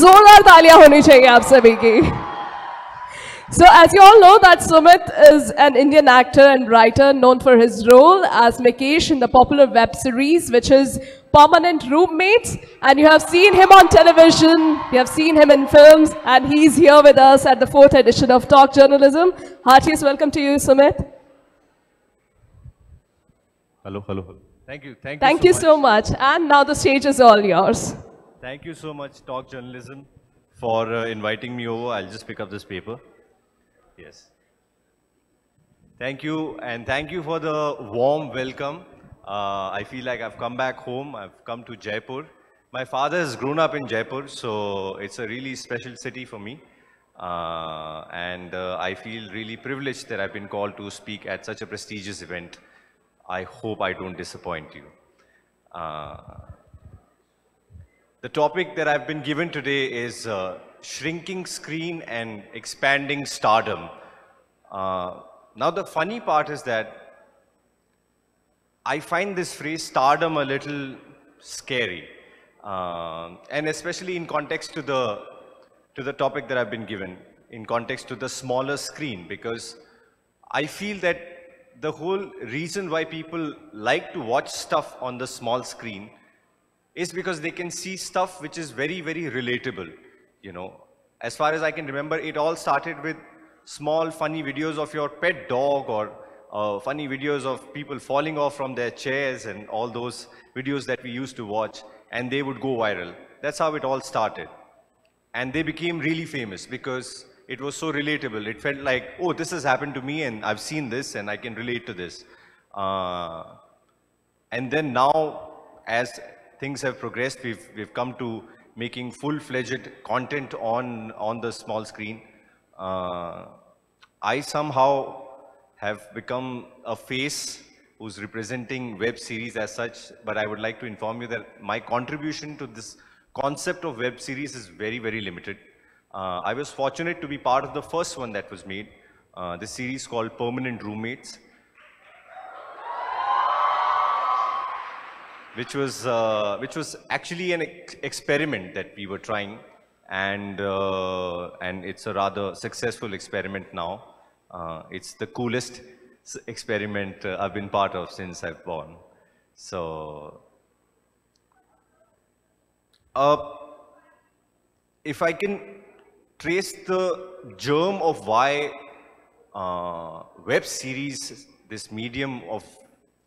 जोरदार तालियां होनी चाहिए आप सभी की. So as you all know that Sumeet is an Indian actor and writer known for his role as Mikesh in the popular web series which is Permanent Roommates, and you have seen him on television, you have seen him in films, and he's here with us at the 4th edition of Talk Journalism. Heartiest welcome to you, Sumeet. Hello. Thank you. Thank you so much. And now the stage is all yours. Thank you so much, Talk Journalism, for inviting me over. I'll just pick up this paper. Yes. Thank you, and thank you for the warm welcome. I feel like I've come back home. I've come to Jaipur. My father has grown up in Jaipur, so it's a really special city for me. And I feel really privileged that I've been called to speak at such a prestigious event. I hope I don't disappoint you. The topic that I've been given today is shrinking screen and expanding stardom. Now the funny part is that I find this phrase stardom a little scary, and especially in context to the topic that I've been given, in context to the smaller screen, because I feel that the whole reason why people like to watch stuff on the small screen is because they can see stuff which is very, very relatable. You know, as far as I can remember, it all started with small funny videos of your pet dog, or funny videos of people falling off from their chairs, and all those videos that we used to watch, and they would go viral. That's how it all started. And they became really famous because it was so relatable. It felt like, oh, this has happened to me and I've seen this and I can relate to this. And then now, as things have progressed, we've come to making full-fledged content on the small screen. I somehow have become a face who's representing web series as such, but I would like to inform you that my contribution to this concept of web series is very, very limited. I was fortunate to be part of the first one that was made, the series called Permanent Roommates, which was actually an experiment that we were trying, and it's a rather successful experiment now. It's the coolest experiment I've been part of since I've born. So, if I can trace the germ of why web series, this medium of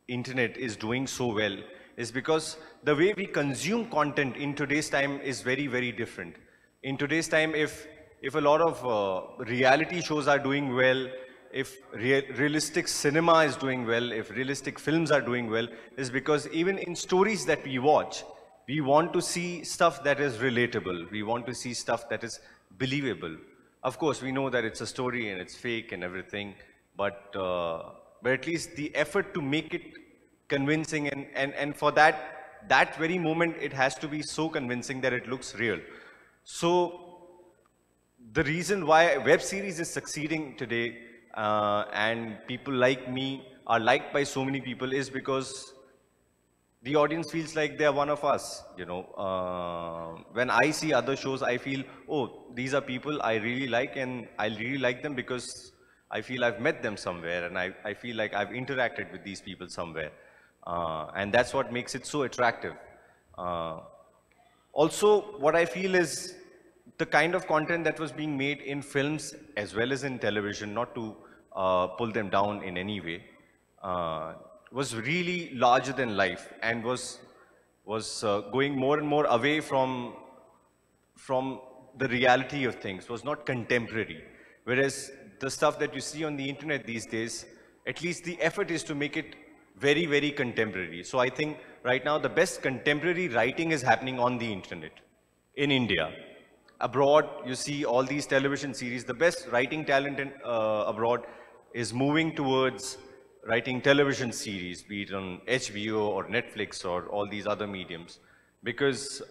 internet, is doing so well, is because the way we consume content in today's time is very, very different. In today's time, if a lot of reality shows are doing well, if realistic cinema is doing well, if realistic films are doing well, is because even in stories that we watch, we want to see stuff that is relatable. We want to see stuff that is believable. Of course, we know that it's a story and it's fake and everything, but at least the effort to make it convincing, and for that very moment, it has to be so convincing that it looks real. So the reason why web series is succeeding today, and people like me are liked by so many people, is because the audience feels like they are one of us. You know, when I see other shows, I feel, oh, these are people I really like, and I really like them because I feel I've met them somewhere, and I feel like I've interacted with these people somewhere. And that's what makes it so attractive. Also, what I feel is the kind of content that was being made in films as well as in television, not to pull them down in any way, was really larger than life, and was going more and more away from the reality of things, was not contemporary. Whereas the stuff that you see on the internet these days, at least the effort is to make it very, very contemporary. So I think right now the best contemporary writing is happening on the internet in India. Abroad, you see all these television series, the best writing talent abroad is moving towards writing television series, be it on HBO or Netflix or all these other mediums, because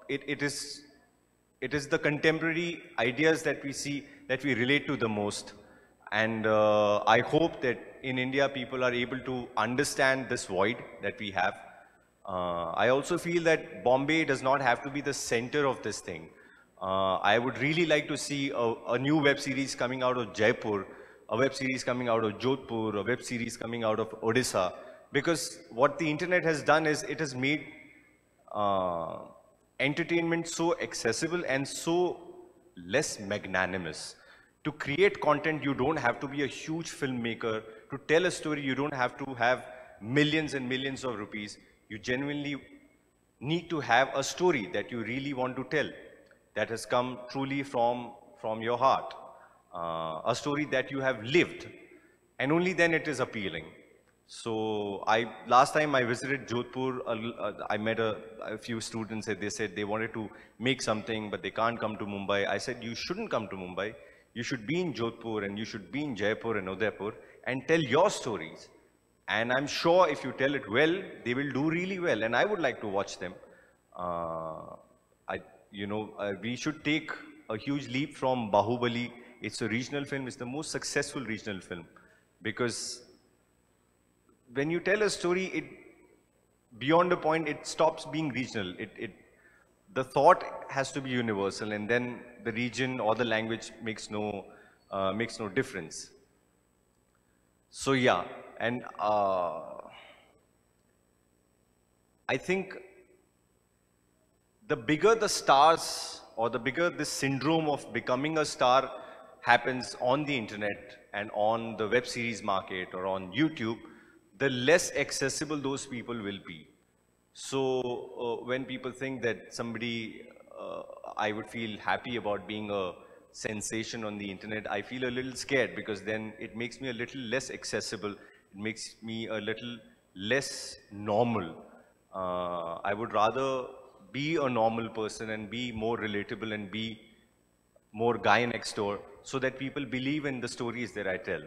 it is the contemporary ideas that we see, that we relate to the most. And I hope that in India, people are able to understand this void that we have. I also feel that Bombay does not have to be the center of this thing. I would really like to see a new web series coming out of Jaipur, a web series coming out of Jodhpur, a web series coming out of Odisha. Because what the internet has done is it has made uh, entertainment so accessible and so less magnanimous. To create content, you don't have to be a huge filmmaker. To tell a story, you don't have to have millions and millions of rupees. You genuinely need to have a story that you really want to tell, that has come truly from your heart, a story that you have lived, and only then it is appealing. So last time I visited Jodhpur, I met a few students and they said they wanted to make something, but they can't come to Mumbai. I said, you shouldn't come to Mumbai. You should be in Jodhpur and you should be in Jaipur and Udaipur and tell your stories. And I'm sure if you tell it well, they will do really well. And I would like to watch them. We should take a huge leap from Bahubali. It's a regional film. It's the most successful regional film. Because when you tell a story, beyond a point, it stops being regional. The thought has to be universal, and then the region or the language makes no difference. So yeah, and I think the bigger the stars, or the bigger this syndrome of becoming a star happens on the internet and on the web series market or on YouTube, the less accessible those people will be. So when people think that I would feel happy about being a sensation on the internet, I feel a little scared, because then it makes me a little less accessible. It makes me a little less normal. I would rather be a normal person and be more relatable and be more guy next door, so that people believe in the stories that I tell.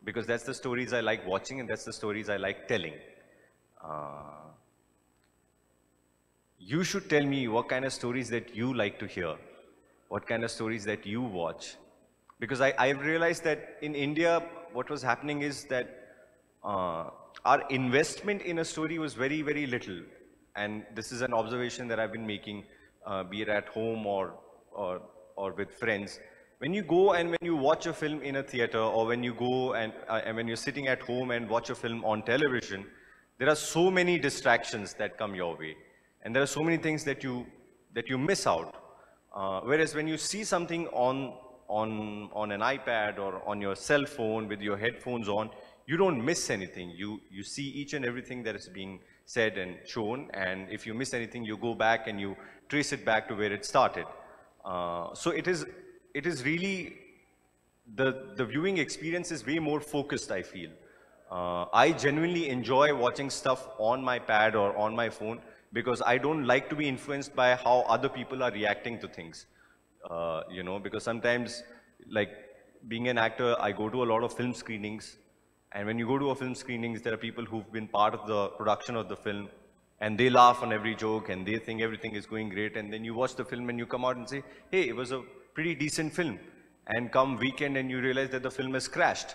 Because that's the stories I like watching and that's the stories I like telling. You should tell me what kind of stories that you like to hear, what kind of stories that you watch. Because I've realized that in India, what was happening is that our investment in a story was very, very little. And this is an observation that I've been making, be it at home or with friends. When you go and when you watch a film in a theater, or when you go and when you're sitting at home and watch a film on television, there are so many distractions that come your way. And there are so many things that you miss out. Whereas when you see something on an iPad or on your cell phone with your headphones on, you don't miss anything. You see each and everything that is being said and shown. And if you miss anything, you go back and you trace it back to where it started. So it is really, the viewing experience is way more focused, I feel. I genuinely enjoy watching stuff on my pad or on my phone, because I don't like to be influenced by how other people are reacting to things. Because sometimes, like being an actor, I go to a lot of film screenings. And when you go to a film screenings, there are people who've been part of the production of the film, and they laugh on every joke and they think everything is going great. And then you watch the film and you come out and say, hey, it was a pretty decent film. And come weekend and you realize that the film has crashed.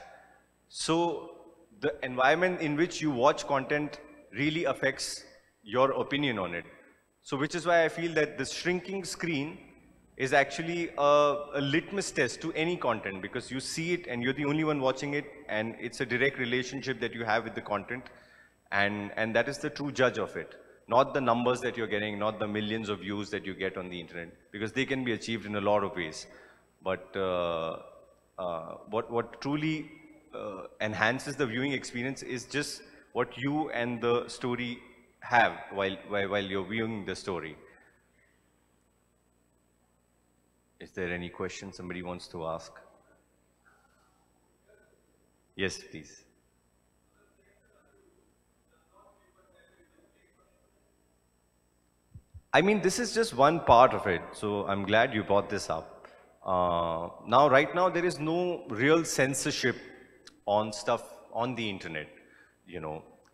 So the environment in which you watch content really affects your opinion on it. So which is why I feel that this shrinking screen is actually a litmus test to any content, because you see it and you're the only one watching it, and it's a direct relationship that you have with the content, and that is the true judge of it. Not the numbers that you're getting, not the millions of views that you get on the internet, because they can be achieved in a lot of ways. But what truly enhances the viewing experience is just what you and the story have while you're viewing the story. Is there any question somebody wants to ask? Yes, please. I mean, this is just one part of it, so I'm glad you brought this up. Right now, there is no real censorship on stuff on the internet,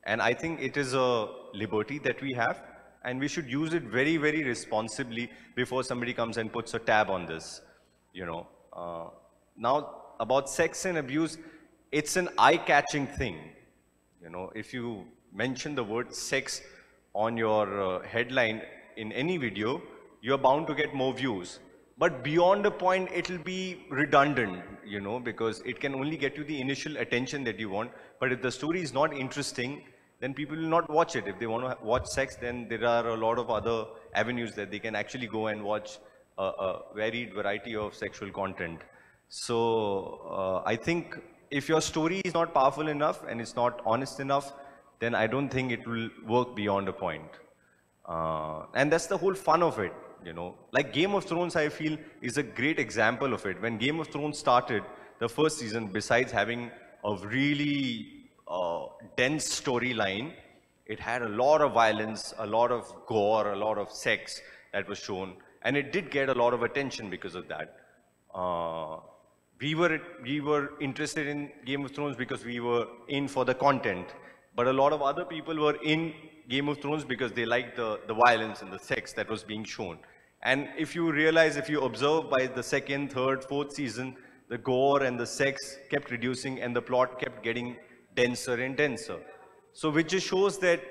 and I think it is a liberty that we have, and we should use it very, very responsibly before somebody comes and puts a tab on this, Now, about sex and abuse, it's an eye-catching thing. If you mention the word sex on your headline in any video, you're bound to get more views. But beyond a point, it'll be redundant, you know, because it can only get you the initial attention that you want. But if the story is not interesting, then people will not watch it. If they want to watch sex, then there are a lot of other avenues that they can actually go and watch a varied variety of sexual content. So I think if your story is not powerful enough and it's not honest enough, then I don't think it will work beyond a point. And that's the whole fun of it, you know. Like Game of Thrones, I feel, is a great example of it. When Game of Thrones started, the first season, besides having a really dense storyline, it had a lot of violence, a lot of gore, a lot of sex that was shown. And it did get a lot of attention because of that. We were interested in Game of Thrones because we were in for the content. But a lot of other people were in Game of Thrones because they liked the violence and the sex that was being shown. And if you realize, if you observe by the second, third, fourth season, the gore and the sex kept reducing and the plot kept getting denser and denser. So which just shows that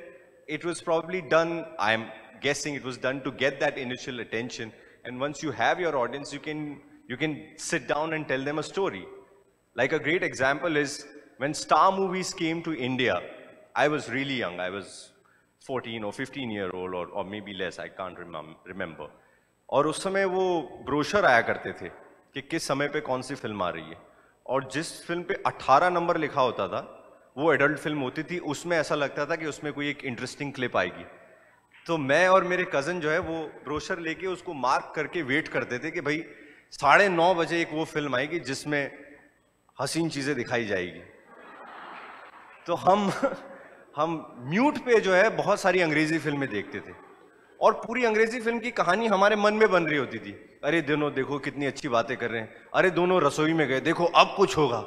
it was probably done, I'm guessing it was done to get that initial attention. And once you have your audience, you can sit down and tell them a story. Like a great example is when Star movies came to India, I was really young. I was 14 or 15-year-old or maybe less, I can't remember. और उस समय वो brochure आया करते थे कि किस समय पे कौन सी फिल्म आ रही है. और जिस फिल्म पे 18 नंबर लिखा होता था, वो एडल्ट फिल्म होती थी. उसमें ऐसा लगता था कि उसमें कोई एक इंटरेस्टिंग क्लिप आएगी. तो मैं और मेरे कज़न जो है वो ब्रोशर लेके उसको मार्क करके वेट करते थे कि भाई 9:30 बजे एक वो फिल्म आएगी जिसमें हसीन चीज़ें दिखाई जाएगी. तो हम म्यूट पे जो है बहुत सारी अंग्रेजी फिल्में देखते थे और पूरी अंग्रेजी फिल्म की कहानी हमारे मन में बन रही होती थी. अरे दोनों देखो कितनी अच्छी बातें कर रहे हैं, अरे दोनों रसोई में गए, देखो अब कुछ होगा.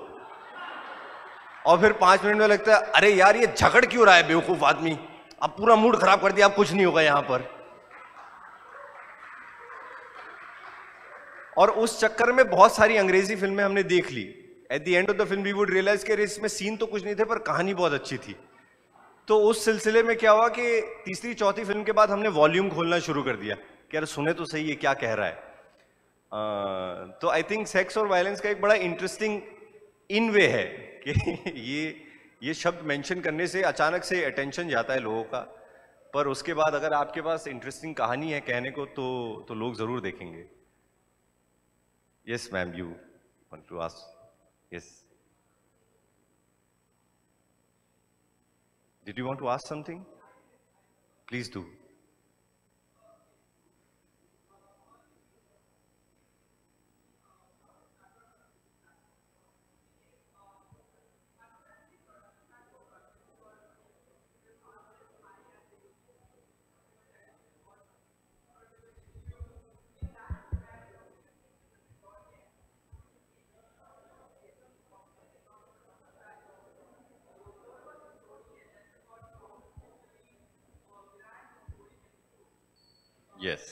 और फिर 5 मिनट में लगता है अरे यार ये झगड़ क्यों रहा है बेवकूफ आदमी, अब पूरा मूड खराब कर दिया, अब कुछ नहीं होगा यहां पर. और उस चक्कर में बहुत सारी अंग्रेजी फिल्में हमने देख ली. At the end of the film we would realise कि इसमें सीन तो कुछ नहीं थे पर कहानी बहुत अच्छी थी. तो उस सिलसिले में क्या हुआ कि तीसरी चौथी फिल्म के बाद हमने वॉल्यूम खोलना शुरू कर दिया कि यार सुने तो सही ये क्या कह रहा है. तो आई थिंक सेक्स और वायलेंस का एक बड़ा इंटरेस्टिंग इन वे है कि ये शब्द मेंशन करने से अचानक से अटेंशन जाता है लोगों का, पर उसके बाद अगर आपके पास इंटरेस्टिंग कहानी है कहने को तो लोग जरूर देखेंगे. Yes ma'am, you want to ask? Yes, did you want to ask something? Please do. Yes.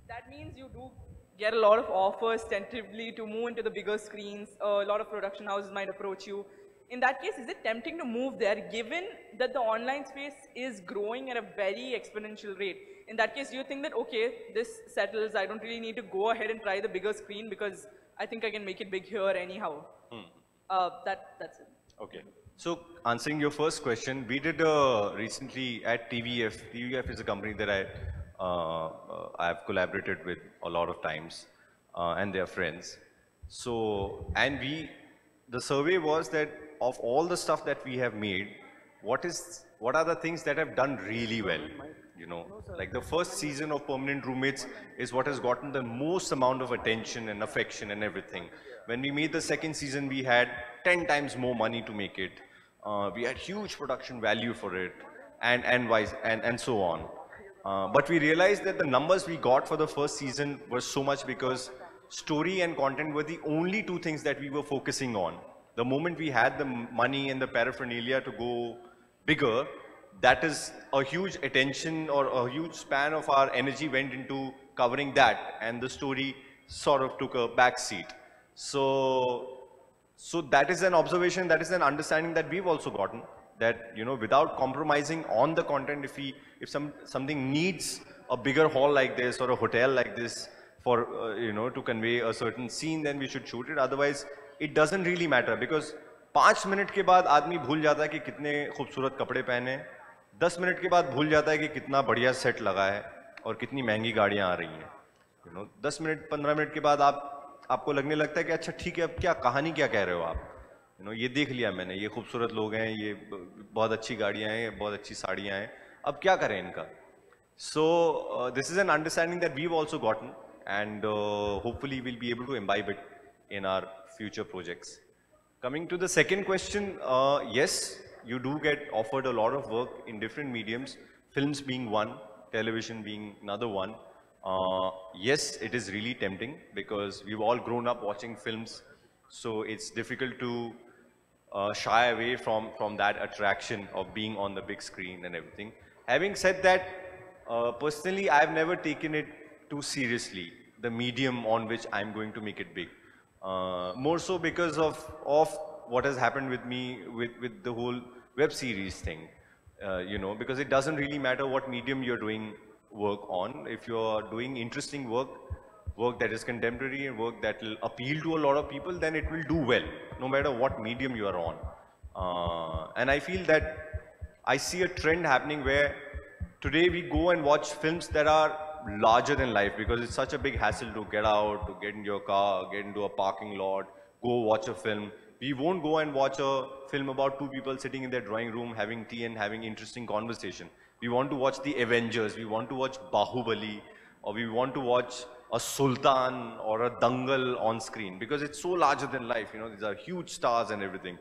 That means you do get a lot of offers tentatively to move into the bigger screens. A lot of production houses might approach you. In that case, is it tempting to move there given that the online space is growing at a very exponential rate? In that case, do you think that, okay, this settles, I don't really need to go ahead and try the bigger screen because I think I can make it big here anyhow? That's it. Okay. So answering your first question, we did recently at TVF. TVF is a company that I've collaborated with a lot of times, and they're friends. So, and the survey was that of all the stuff that we have made, what are the things that have done really well? You know, like the first season of Permanent Roommates is what has gotten the most amount of attention and affection and everything. When we made the second season, we had 10 times more money to make it. We had huge production value for it, and so on. But we realized that the numbers we got for the first season were so much because story and content were the only two things that we were focusing on. The moment we had the money and the paraphernalia to go bigger, that is a huge attention or a huge span of our energy went into covering that, and the story sort of took a back seat. So So that is an observation, that is an understanding that we've also gotten, that, you know, without compromising on the content, if something needs a bigger hall like this or a hotel like this for, you know, to convey a certain scene, then we should shoot it. Otherwise, it doesn't really matter, because 5 minute के बाद आदमी भूल जाता है कि कितने खूबसूरत कपड़े पहने, 10 मिनट के बाद भूल जाता है कि कितना बढ़िया सेट लगा है और कितनी महंगी गाड़ियां आ रही हैं. You know, 10 मिनट 15 मिनट के बाद आपको लगने लगता है कि अच्छा ठीक है, अब क्या कहानी क्या कह रहे हो आप, you know, ये देख लिया मैंने, ये खूबसूरत लोग हैं, ये बहुत अच्छी गाड़ियां हैं, बहुत अच्छी साड़ियां हैं, अब क्या करें इनका. So this is an understanding that we've also gotten, and hopefully we'll be able to imbibe it in our future projects. Coming to the second question, yes, you do get offered a lot of work in different mediums, films being one, television being another one. Yes, it is really tempting, because we've all grown up watching films, so it's difficult to shy away from that attraction of being on the big screen and everything. Having said that, personally, I've never taken it too seriously, the medium on which I'm going to make it big. More so because of what has happened with me with the whole web series thing. You know, because it doesn't really matter what medium you're doing work on. If you're doing interesting work that is contemporary and work that will appeal to a lot of people, then it will do well, no matter what medium you are on. And I feel that I see a trend happening where today we go and watch films that are larger than life, because it's such a big hassle to get out, to get in your car, get into a parking lot, go watch a film. We won't go and watch a film about two people sitting in their drawing room having tea and having interesting conversation. We want to watch the Avengers, we want to watch Bahubali, or we want to watch a Sultan or a Dangal on screen, because it's so larger than life, you know, these are huge stars and everything.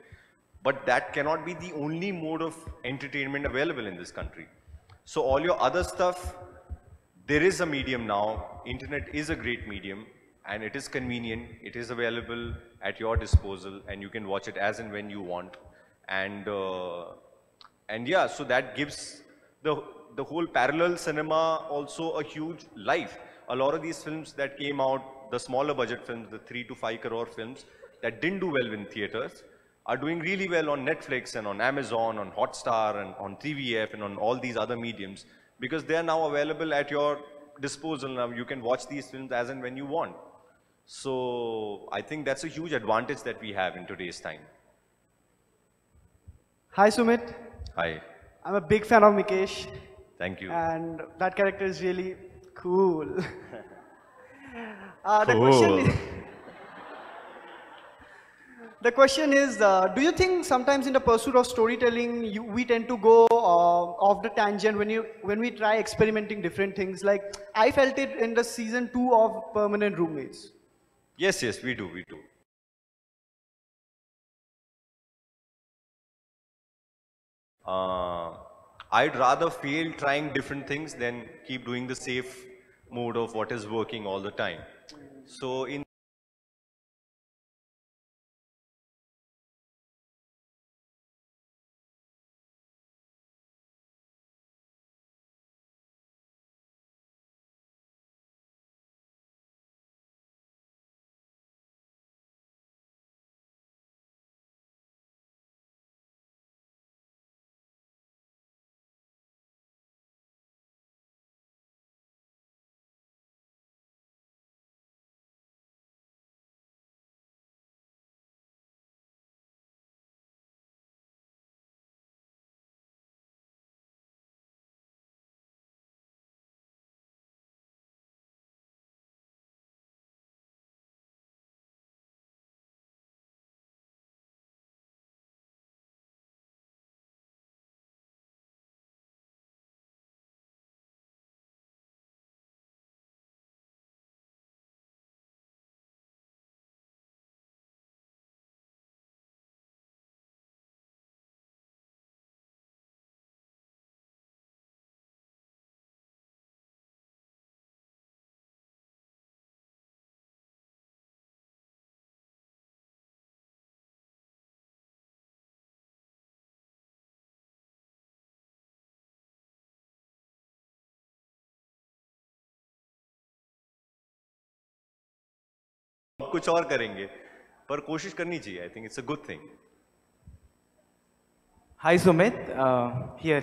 But that cannot be the only mode of entertainment available in this country. So all your other stuff, there is a medium now. Internet is a great medium, and it is convenient. It is available at your disposal, and you can watch it as and when you want. And yeah, so that gives the whole parallel cinema also a huge life. A lot of these films that came out, the smaller budget films, the 3 to 5 crore films that didn't do well in theaters, are doing really well on Netflix and on Amazon, on Hotstar and on TVF and on all these other mediums, because they are now available at your disposal. Now you can watch these films as and when you want. So I think that's a huge advantage that we have in today's time. Hi Sumit. Hi. I'm a big fan of Mikesh. Thank you. And that character is really cool. Cool. The question is, do you think sometimes in the pursuit of storytelling, we tend to go off the tangent when we try experimenting different things? Like, I felt it in the season 2 of Permanent Roommates. Yes, yes, we do, we do. I'd rather fail trying different things than keep doing the safe mode of what is working all the time. So in कुछ और करेंगे. पर कोशिश करनी चाहिए. I think it's a good thing. Hi Sumit, here.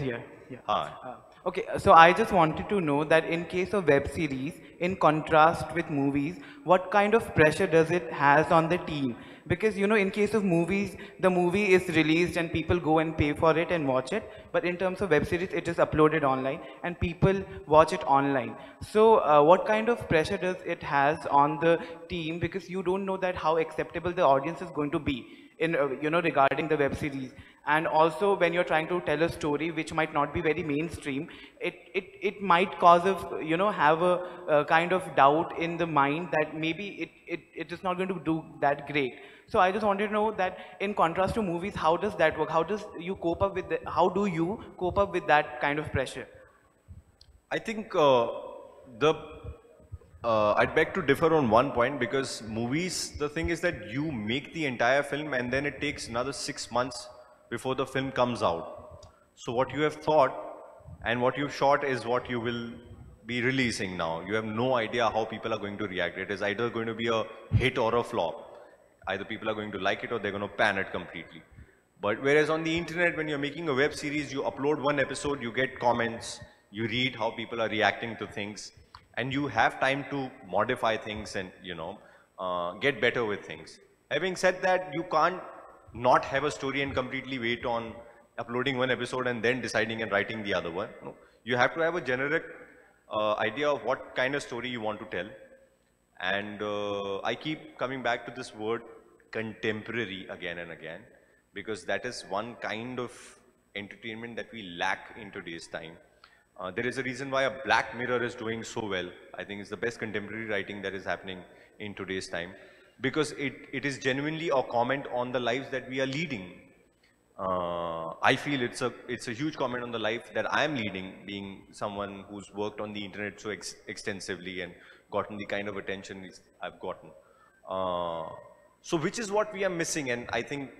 Yeah. Hi. Okay, so I just wanted to know that in case of web series, in contrast with movies, what kind of pressure does it has on the team? Because in case of movies, the movie is released and people go and pay for it and watch it. But in terms of web series, it is uploaded online and people watch it online. So what kind of pressure does it has on the team? Because you don't know that how acceptable the audience is going to be in regarding the web series. And also when you're trying to tell a story which might not be very mainstream, it might cause have a kind of doubt in the mind that maybe it is not going to do that great. So I just wanted to know that in contrast to movies, how does that work? How do you cope up with that kind of pressure? I think I'd beg to differ on one point, because movies, the thing is that you make the entire film and then it takes another 6 months before the film comes out. So what you have thought and what you've shot is what you will be releasing now. You have no idea how people are going to react. It is either going to be a hit or a flop. Either people are going to like it or they're going to pan it completely. But whereas on the internet, when you're making a web series, you upload one episode, you get comments, you read how people are reacting to things, and you have time to modify things and, get better with things. Having said that, you can't not have a story and completely wait on uploading one episode and then deciding and writing the other one. No. You have to have a generic idea of what kind of story you want to tell. And I keep coming back to this word contemporary again and again, because that is one kind of entertainment that we lack in today's time. There is a reason why a Black Mirror is doing so well. I think it's the best contemporary writing that is happening in today's time, because it is genuinely a comment on the lives that we are leading. I feel it's a huge comment on the life that I am leading, being someone who's worked on the internet so extensively and gotten the kind of attention I've gotten. So which is what we are missing, and I think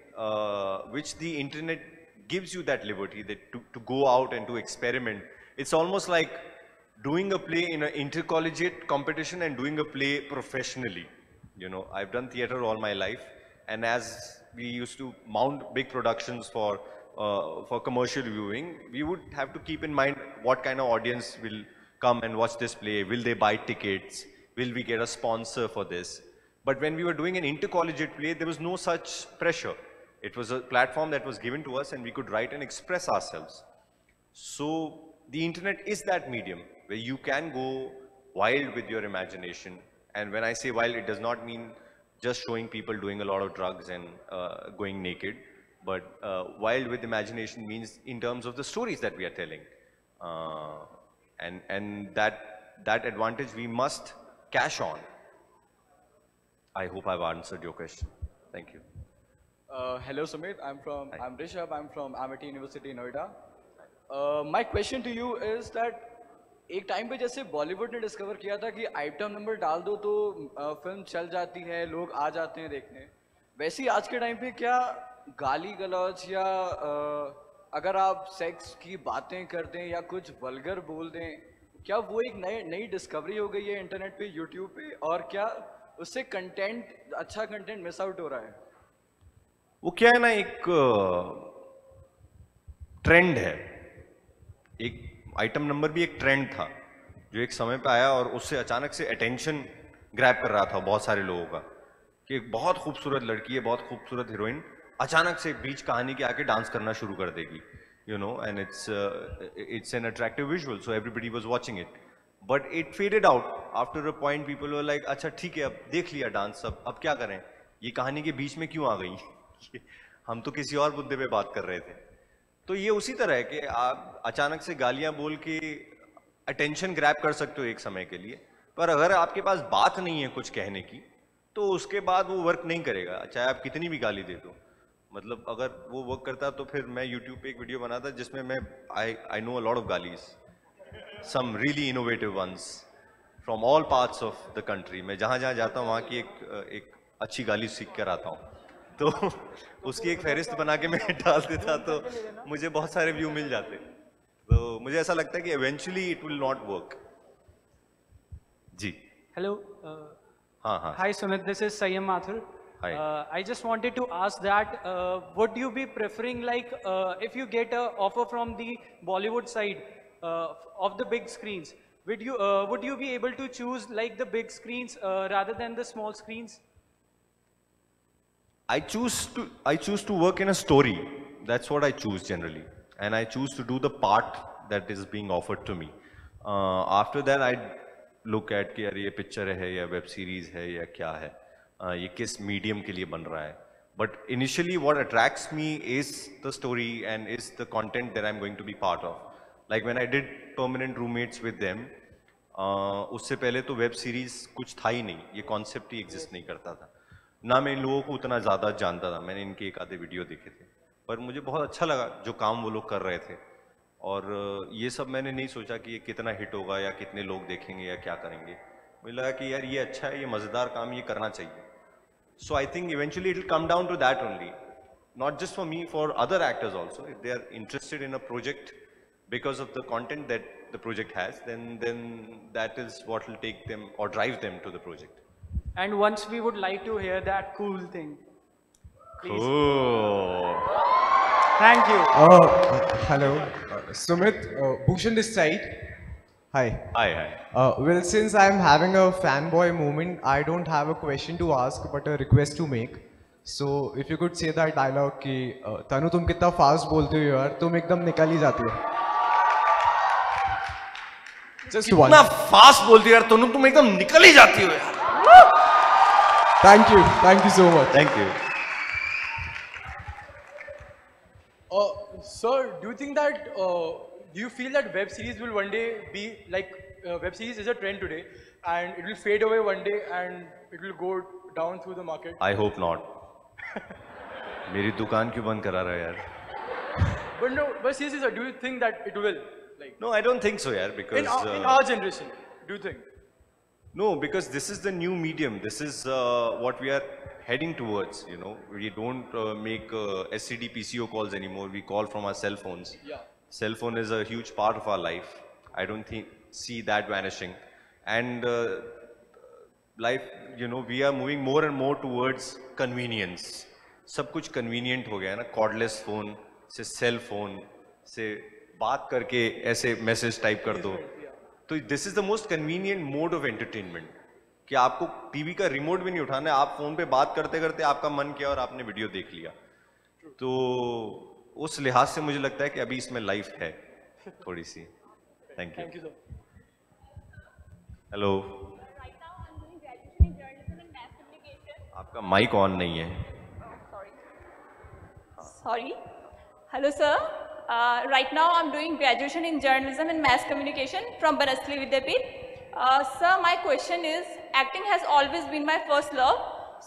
which the internet gives you that liberty that to go out and to experiment. It's almost like doing a play in an intercollegiate competition and doing a play professionally. I've done theater all my life, and as we used to mount big productions for commercial viewing, we would have to keep in mind what kind of audience will come and watch this play. Will they buy tickets? Will we get a sponsor for this? But when we were doing an intercollegiate play, there was no such pressure. It was a platform that was given to us and we could write and express ourselves. So the internet is that medium where you can go wild with your imagination. And when I say wild, it does not mean just showing people doing a lot of drugs and going naked. But wild with imagination means in terms of the stories that we are telling. And that advantage we must cash on. I hope I've answered your question. Thank you. Hello Sumeet, I'm Rishabh, I'm from Amity University, Noida. My question to you is that एक time पे जैसे बॉलीवुड ने discover किया था कि item number डाल दो तो फिल्म चल जाती है, लोग आ जाते हैं देखने, वैसे ही आज के टाइम पे क्या गाली गलौज या अगर आप सेक्स की बातें कर दें या कुछ वल्गर बोल दें, क्या वो एक नई डिस्कवरी हो गई है इंटरनेट पे, यूट्यूब पे, और क्या उससे कंटेंट, अच्छा कंटेंट मिस आउट हो रहा है? वो क्या है ना, एक ट्रेंड है. एक आइटम नंबर भी एक ट्रेंड था जो एक समय पे आया और उससे अचानक से अटेंशन ग्रैब कर रहा था बहुत सारे लोगों का, कि एक बहुत खूबसूरत लड़की है, बहुत खूबसूरत हीरोइन अचानक से बीच कहानी के आके डांस करना शुरू कर देगी, and it's an attractive visual, so everybody was watching it. But it faded out. After a point, people were like, अच्छा ठीक है, अब देख लिया डांस, अब क्या करें, ये कहानी के बीच में क्यों आ गई हम तो किसी और मुद्दे पे बात कर रहे थे. तो ये उसी तरह है कि आप अचानक से गालियां बोल के अटेंशन ग्रैब कर सकते हो एक समय के लिए, पर अगर आपके पास बात नहीं है कुछ कहने की तो उसके बाद वो वर्क नहीं करेगा, चाहे आप कितनी भी गाली दे दो. मतलब अगर वो वर्क करता तो फिर मैं YouTube पे एक वीडियो बनाता जिसमें मैं I know a lot of galis, some really innovative ones from all parts of the country. मैं जहाँ जहाँ जाता हूँ वहाँ की एक अच्छी गाली सीख कर आता हूँ, तो उसकी एक फहरिस्त बना के मैं डाल देता तो मुझे बहुत सारे व्यू मिल जाते. तो मुझे ऐसा लगता है कि eventually it will not work. Ji. Hello. हाँ हाँ. Hi Sumit, this is Sayyam Mathur. Hi. I just wanted to ask that, would you be preferring like, if you get an offer from the Bollywood side of the big screens, would you be able to choose like the big screens rather than the small screens? I choose to work in a story. That's what I choose generally, and I choose to do the part that is being offered to me. After that, I look at कि यार ये picture है या web series है या क्या है, ये किस medium के लिए बन रहा है. But initially, what attracts me is the story and is the content that I'm going to be part of. Like when I did Permanent Roommates with them, उससे पहले तो web series कुछ था ही नहीं, ये concept ही exist नहीं करता था. ना मैं इन लोगों को उतना ज़्यादा जानता था, मैंने इनके एक आधे वीडियो देखे थे, पर मुझे बहुत अच्छा लगा जो काम वो लोग कर रहे थे. और ये सब मैंने नहीं सोचा कि ये कितना हिट होगा या कितने लोग देखेंगे या क्या करेंगे. मुझे लगा कि यार ये अच्छा है, ये मज़ेदार काम, ये करना चाहिए. So I think eventually it will come down to that only, not just for me, for other actors also. If they are interested in a project because of the content that the project has, then that is what will take them or drive them to the project. And once we would like to hear that cool thing. Please. Cool. Thank you. Hello, Sumit, Bhushan this side. Hi. Hi. Well, since I'm having a fanboy moment, I don't have a question to ask, but a request to make. So, if you could say that dialogue कि तनु तुम कितना fast बोलते हो यार, तुम एकदम निकल ही जाती हो. Just one. कितना fast बोलती हो यार, तुम एकदम निकल ही जाती हो यार. Thank you so much. Thank you. Sir, do you think that, do you feel that web series will one day be like, web series is a trend today and it will fade away one day and it will go down through the market? I hope not. मेरी दुकान क्यों बंद करा रहा है यार? But no, but seriously sir, do you think that it will? Like, No, I don't think so यार, because in our generation, do you think? no, because this is the new medium. This is what we are heading towards. You know, we don't make STD PCO calls anymore. We call from our cell phones. Yeah. Cell phone is a huge part of our life. I don't see that vanishing. And life, you know, we are moving more and more towards convenience. सब कुछ convenient हो गया है ना. Cordless phone से cell phone से बात करके ऐसे मैसेज टाइप कर दो. तो this is the most convenient mode of entertainment कि आपको टीवी का रिमोट भी नहीं उठाना है, आप फोन पे बात करते करते आपका मन किया और आपने वीडियो देख लिया. तो उस लिहाज से मुझे लगता है कि अभी इसमें लाइफ है थोड़ी सी. Thank you. हेलो, आपका माइक ऑन नहीं है. Sorry. Hello, sir. Right now, I'm doing graduation in journalism and mass communication from Banasli Vidyapeeth. Sir, my question is, acting has always been my first love.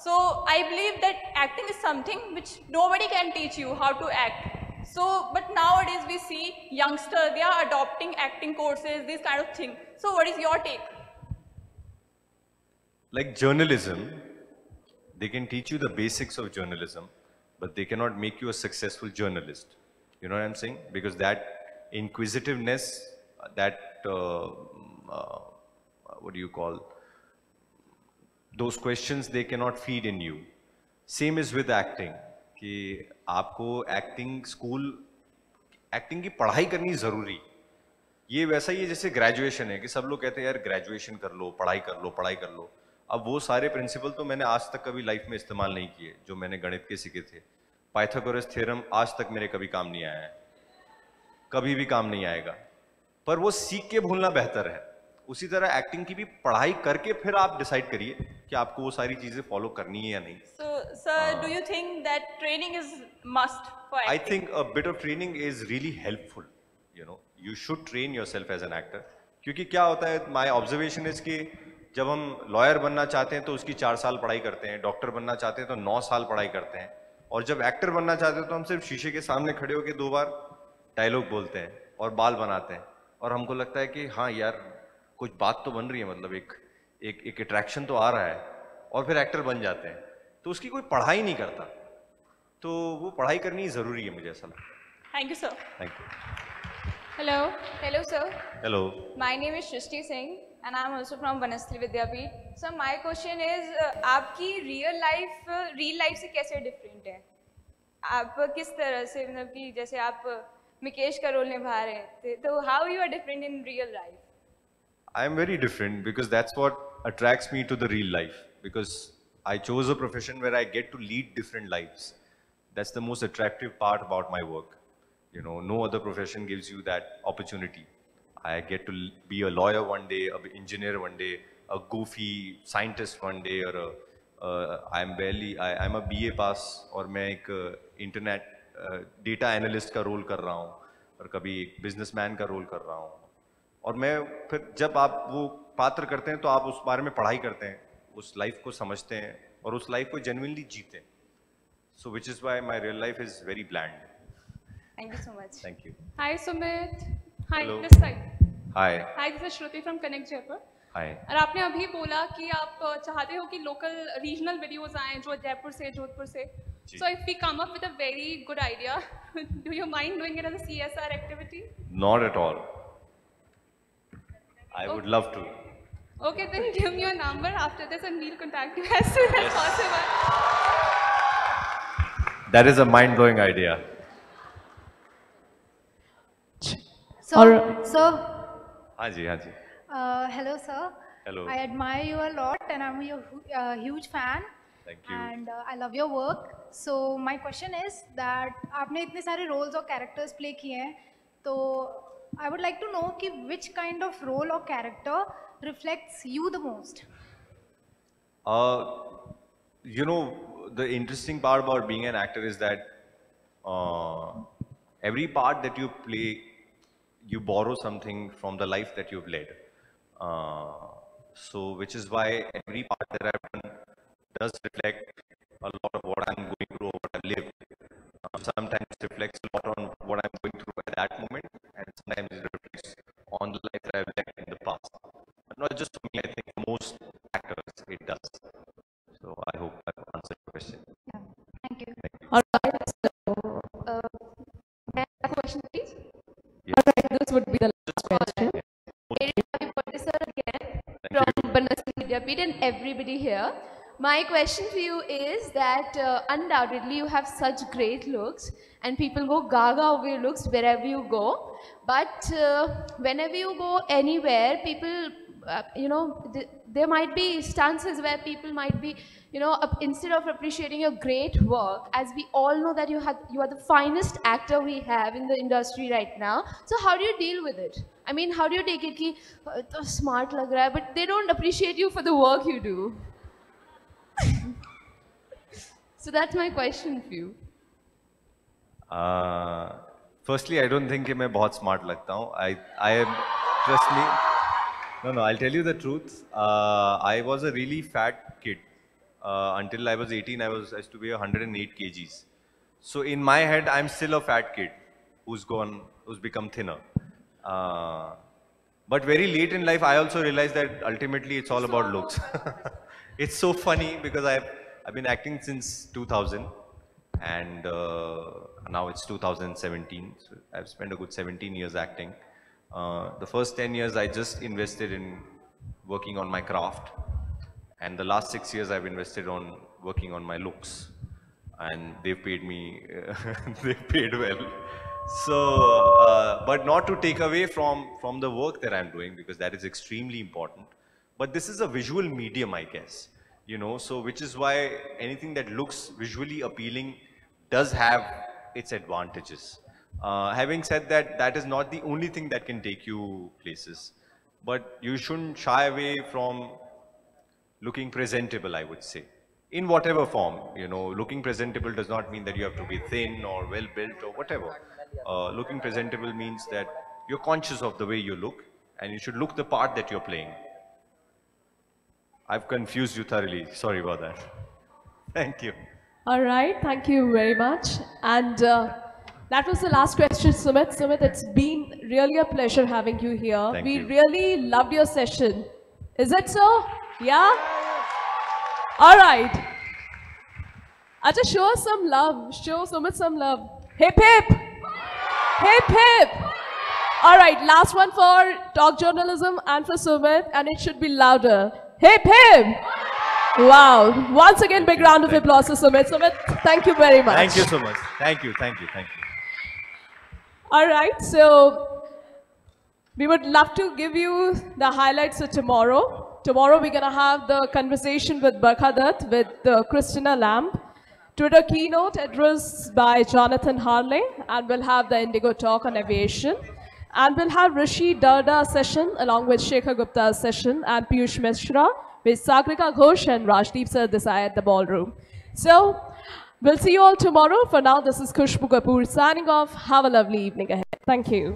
So, I believe that acting is something which nobody can teach you how to act. So, but nowadays we see youngsters, they are adopting acting courses, this kind of thing. So, what is your take? Like journalism, they can teach you the basics of journalism, but they cannot make you a successful journalist. You know what I'm saying? Because that inquisitiveness, that what do you call, those questions they cannot feed in you. Same is with acting. कि आपको acting school, acting की पढ़ाई करनी ज़रूरी. ये वैसा ही है जैसे ग्रेजुएशन है कि सब लोग कहते हैं यार ग्रेजुएशन कर लो, पढ़ाई कर लो, पढ़ाई कर लो. अब वो सारे प्रिंसिपल तो मैंने आज तक कभी लाइफ में इस्तेमाल नहीं किए जो मैंने गणित के सीखे थे. पाइथागोरस थ्योरम आज तक मेरे कभी काम नहीं आया है, कभी भी काम नहीं आएगा, पर वो सीख के भूलना बेहतर है. उसी तरह एक्टिंग की भी पढ़ाई करके फिर आप डिसाइड करिए कि आपको वो सारी चीजें फॉलो करनी है या नहीं. So, sir, do you think that training is must for acting? I think a bit of training is really helpful. You know, you should train yourself as an actor. क्योंकि क्या होता है, my observation is कि जब हम lawyer बनना चाहते हैं तो उसकी 4 साल पढ़ाई करते हैं, डॉक्टर बनना चाहते हैं तो 9 साल पढ़ाई करते हैं, और जब एक्टर बनना चाहते हैं तो हम सिर्फ शीशे के सामने खड़े होकर 2 बार डायलॉग बोलते हैं और बाल बनाते हैं, और हमको लगता है कि हाँ यार कुछ बात तो बन रही है, मतलब एक अट्रैक्शन तो आ रहा है, और फिर एक्टर बन जाते हैं. तो उसकी कोई पढ़ाई नहीं करता, तो वो पढ़ाई करनी ज़रूरी है, मुझे ऐसा लगता है. Thank you, sir. Thank you. Hello, sir. Hello. My name is Shrishti Singh. and I'm also from Banasli Vidyapeeth. So my question is, आपकी real life से कैसे different है? आप किस तरह से मतलब कि जैसे आप मिकेश का रोल निभा रहे थे, तो how you are different in real life? I am very different because that's what attracts me to the real life. Because I chose a profession where I get to lead different lives. That's the most attractive part about my work. You know, no other profession gives you that opportunity. I get to be a lawyer one day, an engineer one day, a goofy scientist one day, or I'm a BA pass, और मैं एक internet data analyst का role कर रहा हूँ, और कभी एक businessman का role कर रहा हूँ. और मैं फिर जब आप वो पात्र करते हैं तो आप उस बारे में पढ़ाई करते हैं, उस लाइफ को समझते हैं और उस लाइफ को genuinely जीते हैं. So which is why my real life is very bland. Thank you so much. Thank you. Hi Sumeet. Hi, Hello. this side. Hi. Hi, this is Shruti from Connect Jaipur. Hi. और आपने अभी बोला कि आप चाहते हो कि local regional videos आएं जो जयपुर से, जोधपुर से. So if we come up with a very good idea, do you mind doing it as a CSR activity? Not at all. I would love to. Okay, then give me your number after this and we'll contact you as soon as possible. That is a mind-blowing idea. Sir. Haji. Hello, sir. Hello. I admire you a lot, and I'm your huge fan. Thank you. And I love your work. So my question is that आपने इतने सारे roles और characters play किए हैं, तो I would like to know कि which kind of role or character reflects you the most? You know, the interesting part about being an actor is that every part that you play, you borrow something from the life that you've led. So, which is why every part that I've done does reflect a lot of what I'm going through or what I've lived. Sometimes it reflects a lot on what I'm going through at that moment, and sometimes it reflects on the life that I've led in the past. But not just for me, I think for most actors it does. So I hope I've answered your question. Yeah. Thank you. All right. So, May I have a question, please? Yes. All right. This would be the last question. Very happy birthday, sir, again from Banasli Vidyapeeth and everybody here. My question for you is that undoubtedly you have such great looks and people go gaga over your looks wherever you go. But whenever you go anywhere, people, there might be stances where people might be, instead of appreciating your great work, as we all know that you are the finest actor we have in the industry right now. So how do you deal with it? I mean, how do you take it ki smart lag raha hai, but they don't appreciate you for the work you do. So that's my question for you. Firstly, I don't think कि मैं बहुत smart लगता हूँ. I am, trust me. No, I'll tell you the truth. I was a really fat kid. Until I was 18, I used to weigh 108 kgs. So in my head, I'm still a fat kid who's become thinner. But very late in life, I also realized that ultimately it's all about looks. It's so funny because I've been acting since 2000 and now it's 2017. So I've spent a good 17 years acting. The first 10 years I just invested in working on my craft, and the last 6 years I've invested on working on my looks, and they've paid me, they've paid well. So, but not to take away from the work that I'm doing, because that is extremely important. But this is a visual medium, I guess, so which is why anything that looks visually appealing does have its advantages. Having said that, that is not the only thing that can take you places, but you shouldn't shy away from looking presentable, I would say, in whatever form. Looking presentable does not mean that you have to be thin or well built or whatever. Looking presentable means that you're conscious of the way you look, and you should look the part that you're playing. I've confused you thoroughly. Sorry about that. Thank you. All right. Thank you very much. And that was the last question, Sumeet. Sumeet, it's been really a pleasure having you here. Thank we you. really loved your session. Is it so? Yeah? All right. Acha, show us some love. Show Sumeet some love. Hip hip. Hip hip. All right, last one for talk journalism and for Sumeet, and it should be louder. Hip hip! Wow. Once again, big round of applause for Sumeet. Sumeet, thank you very much. Thank you so much. Thank you, thank you, thank you. All right, so we would love to give you the highlights of tomorrow. Tomorrow we're going to have the conversation with Barkha Dutt, with Christina Lamb, Twitter keynote address by Jonathan Harley, and we'll have the Indigo talk on aviation. And we'll have Rishi Darda session along with Shekhar Gupta's session and Piyush Mishra with Sagrika Ghosh and Rajdeep Sir Desai at the ballroom. So we'll see you all tomorrow. For now, this is Khushbu Kapoor signing off. Have a lovely evening ahead. Thank you.